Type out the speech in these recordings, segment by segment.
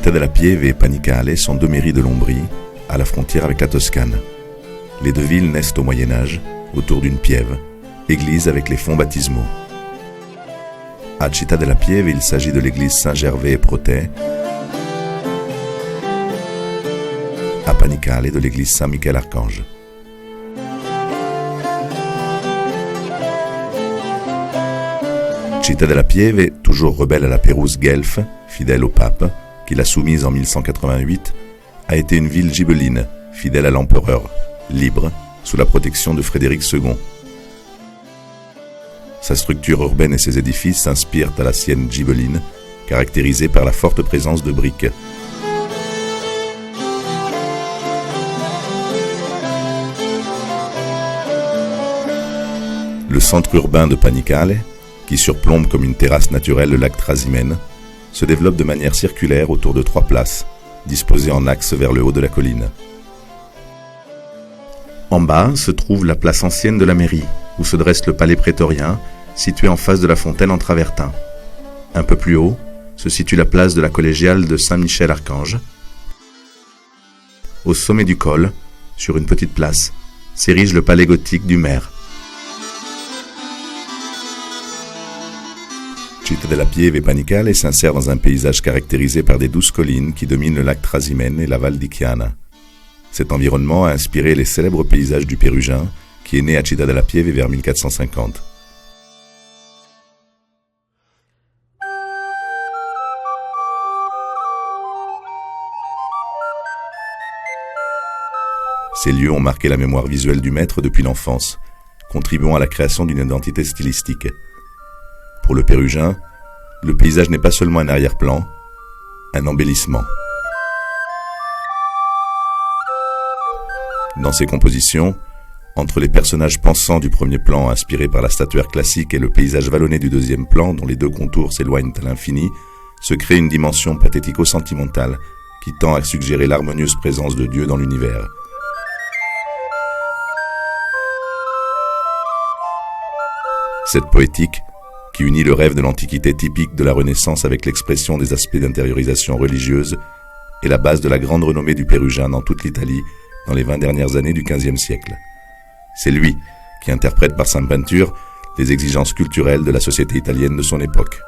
Città della Pieve et Panicale sont deux mairies de l'Ombrie, à la frontière avec la Toscane. Les deux villes naissent au Moyen-Âge, autour d'une piève, église avec les fonts baptismaux. À Città della Pieve, il s'agit de l'église Saint-Gervais et Protée, à Panicale de l'église Saint-Michel-Archange. Città della Pieve, toujours rebelle à la Pérouse guelfe, fidèle au pape, qui l'a soumise en 1188, a été une ville gibelline, fidèle à l'empereur, libre, sous la protection de Frédéric II. Sa structure urbaine et ses édifices s'inspirent à la sienne gibelline, caractérisée par la forte présence de briques. Le centre urbain de Panicale, qui surplombe comme une terrasse naturelle le lac Trasimène, se développe de manière circulaire autour de 3 places, disposées en axe vers le haut de la colline. En bas se trouve la place ancienne de la mairie, où se dresse le palais prétorien, situé en face de la fontaine en travertin. Un peu plus haut se situe la place de la collégiale de Saint-Michel-Archange. Au sommet du col, sur une petite place, s'érige le palais gothique du maire. Città della Pieve et Panicale s'insère dans un paysage caractérisé par des douces collines qui dominent le lac Trasimène et la Val di Chiana. Cet environnement a inspiré les célèbres paysages du Pérugin, qui est né à Città della Pieve vers 1450. Ces lieux ont marqué la mémoire visuelle du maître depuis l'enfance, contribuant à la création d'une identité stylistique. Pour le Pérugin, le paysage n'est pas seulement un arrière-plan, un embellissement. Dans ses compositions, entre les personnages pensants du premier plan inspirés par la statuaire classique et le paysage vallonné du deuxième plan dont les deux contours s'éloignent à l'infini, se crée une dimension pathético-sentimentale qui tend à suggérer l'harmonieuse présence de Dieu dans l'univers. Cette poétique, qui unit le rêve de l'Antiquité typique de la Renaissance avec l'expression des aspects d'intériorisation religieuse, est la base de la grande renommée du Pérugin dans toute l'Italie dans les 20 dernières années du XVe siècle. C'est lui qui interprète par sa peinture les exigences culturelles de la société italienne de son époque.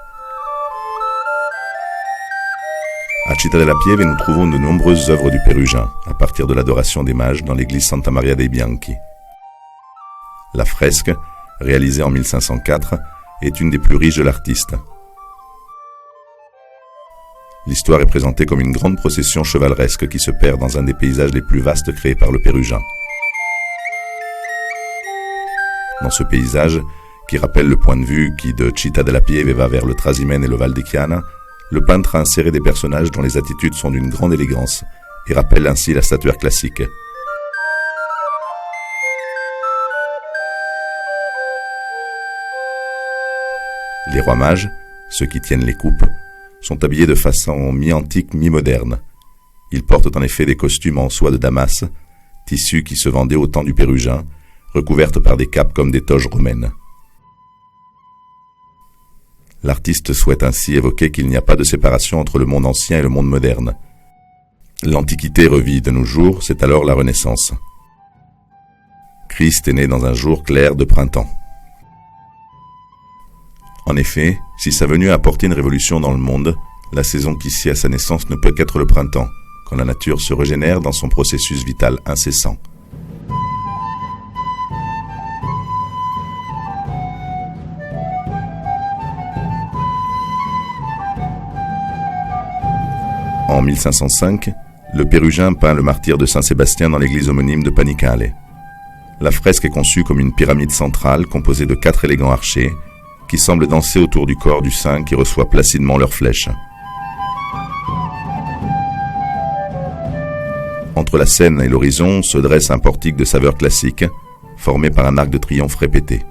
À Città della Pieve, nous trouvons de nombreuses œuvres du Pérugin, à partir de l'adoration des mages dans l'église Santa Maria dei Bianchi. La fresque, réalisée en 1504, est une des plus riches de l'artiste. L'histoire est présentée comme une grande procession chevaleresque qui se perd dans un des paysages les plus vastes créés par le Pérugin. Dans ce paysage, qui rappelle le point de vue qui de Città della Pieve va vers le Trasimène et le Val di Chiana, le peintre a inséré des personnages dont les attitudes sont d'une grande élégance et rappellent ainsi la statuaire classique. Les rois mages, ceux qui tiennent les coupes, sont habillés de façon mi-antique, mi-moderne. Ils portent en effet des costumes en soie de Damas, tissu qui se vendait au temps du Pérugin, recouvertes par des capes comme des toges romaines. L'artiste souhaite ainsi évoquer qu'il n'y a pas de séparation entre le monde ancien et le monde moderne. L'Antiquité revit de nos jours, c'est alors la Renaissance. Christ est né dans un jour clair de printemps. En effet, si sa venue a apporté une révolution dans le monde, la saison qui sied à sa naissance ne peut qu'être le printemps, quand la nature se régénère dans son processus vital incessant. En 1505, le Pérugin peint le martyre de Saint-Sébastien dans l'église homonyme de Panicale. La fresque est conçue comme une pyramide centrale composée de 4 élégants archers, qui semblent danser autour du corps du saint qui reçoit placidement leurs flèches. Entre la scène et l'horizon se dresse un portique de saveur classique, formé par un arc de triomphe répété.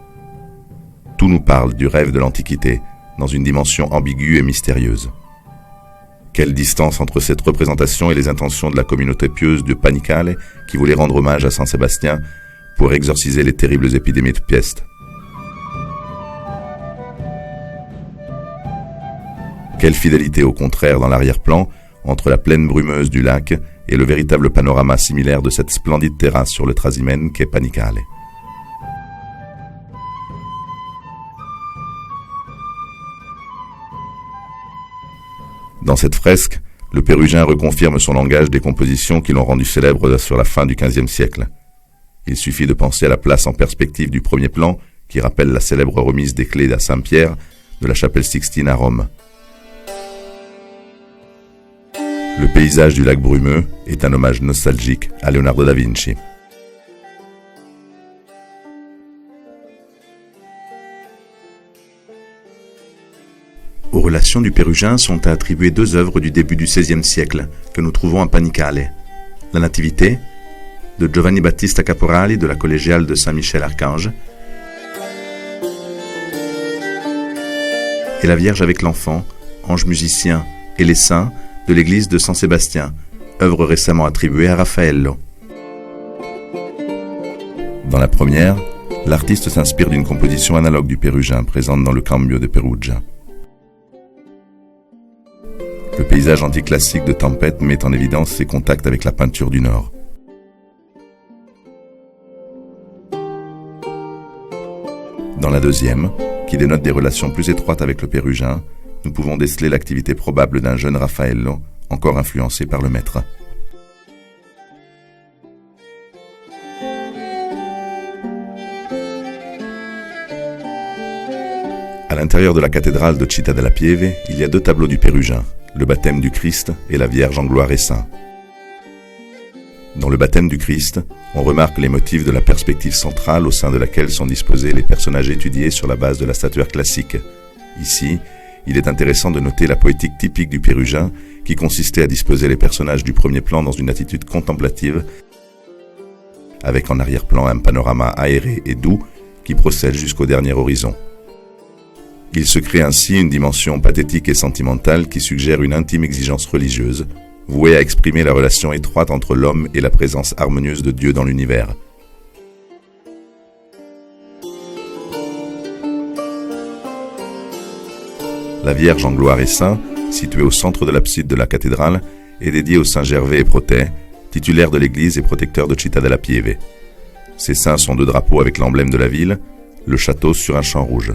Tout nous parle du rêve de l'Antiquité, dans une dimension ambiguë et mystérieuse. Quelle distance entre cette représentation et les intentions de la communauté pieuse de Panicale qui voulait rendre hommage à Saint Sébastien pour exorciser les terribles épidémies de peste. Quelle fidélité au contraire dans l'arrière-plan entre la plaine brumeuse du lac et le véritable panorama similaire de cette splendide terrasse sur le Trasimène qu'est Panicale. Dans cette fresque, le Pérugin reconfirme son langage des compositions qui l'ont rendu célèbre sur la fin du XVe siècle. Il suffit de penser à la place en perspective du premier plan, qui rappelle la célèbre remise des clés à Saint-Pierre de la chapelle Sixtine à Rome. Le paysage du lac brumeux est un hommage nostalgique à Leonardo da Vinci. Aux relations du Pérugin sont à attribuer deux œuvres du début du XVIe siècle que nous trouvons à Panicale. La Nativité, de Giovanni Battista Caporali de la collégiale de Saint-Michel-Archange, et La Vierge avec l'enfant, ange musicien, et les saints de l'église de San Sébastien, œuvre récemment attribuée à Raffaello. Dans la première, l'artiste s'inspire d'une composition analogue du Pérugin présente dans le Cambio de Perugia. Le paysage anticlassique de Tempête met en évidence ses contacts avec la peinture du Nord. Dans la deuxième, qui dénote des relations plus étroites avec le Pérugin, nous pouvons déceler l'activité probable d'un jeune Raffaello, encore influencé par le maître. À l'intérieur de la cathédrale de Città della Pieve, il y a deux tableaux du Pérugin, le baptême du Christ et la Vierge en gloire et saint. Dans le baptême du Christ, on remarque les motifs de la perspective centrale au sein de laquelle sont disposés les personnages étudiés sur la base de la statuaire classique. Ici, il est intéressant de noter la poétique typique du Pérugin qui consistait à disposer les personnages du premier plan dans une attitude contemplative avec en arrière-plan un panorama aéré et doux qui procède jusqu'au dernier horizon. Il se crée ainsi une dimension pathétique et sentimentale qui suggère une intime exigence religieuse, vouée à exprimer la relation étroite entre l'homme et la présence harmonieuse de Dieu dans l'univers. La Vierge en gloire et saint, située au centre de l'abside de la cathédrale, est dédiée aux saints Gervais et Protée, titulaires de l'église et protecteurs de Città della Pieve. Ces saints sont deux drapeaux avec l'emblème de la ville, le château sur un champ rouge.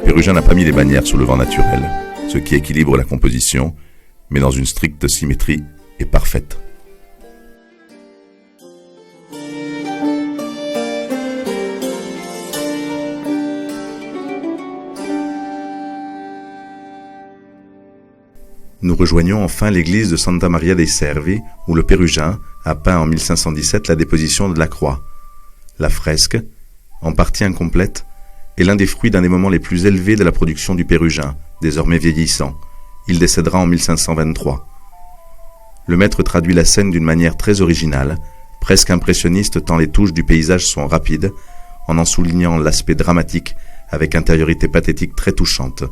Pérugin n'a pas mis les bannières sous le vent naturel, ce qui équilibre la composition, mais dans une stricte symétrie et parfaite. Nous rejoignons enfin l'église de Santa Maria dei Servi, où le Pérugin a peint en 1517 la déposition de la croix. La fresque, en partie incomplète, est l'un des fruits d'un des moments les plus élevés de la production du Pérugin, désormais vieillissant. Il décédera en 1523. Le maître traduit la scène d'une manière très originale, presque impressionniste tant les touches du paysage sont rapides, en soulignant l'aspect dramatique avec intériorité pathétique très touchante.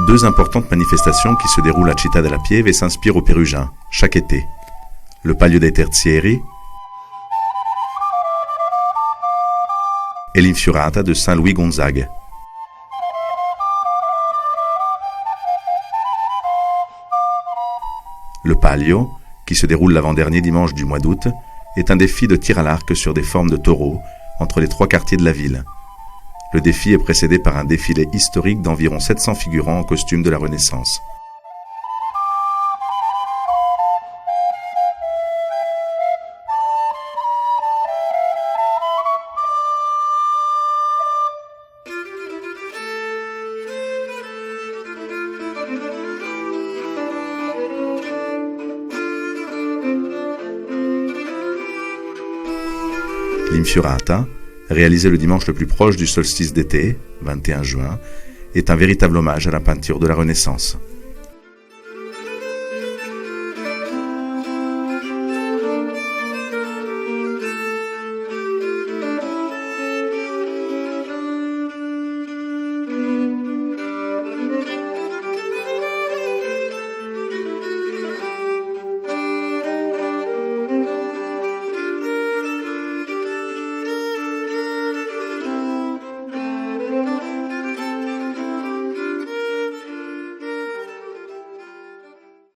Deux importantes manifestations qui se déroulent à Città della Pieve et s'inspirent au Pérugin, chaque été. Le Palio dei Terzieri et l'Infiorata de Saint Louis Gonzague. Le Palio, qui se déroule l'avant-dernier dimanche du mois d'août, est un défi de tir à l'arc sur des formes de taureaux entre les trois quartiers de la ville. Le défi est précédé par un défilé historique d'environ 700 figurants en costume de la Renaissance. L'Infiorata, réalisé le dimanche le plus proche du solstice d'été, 21 juin, est un véritable hommage à la peinture de la Renaissance.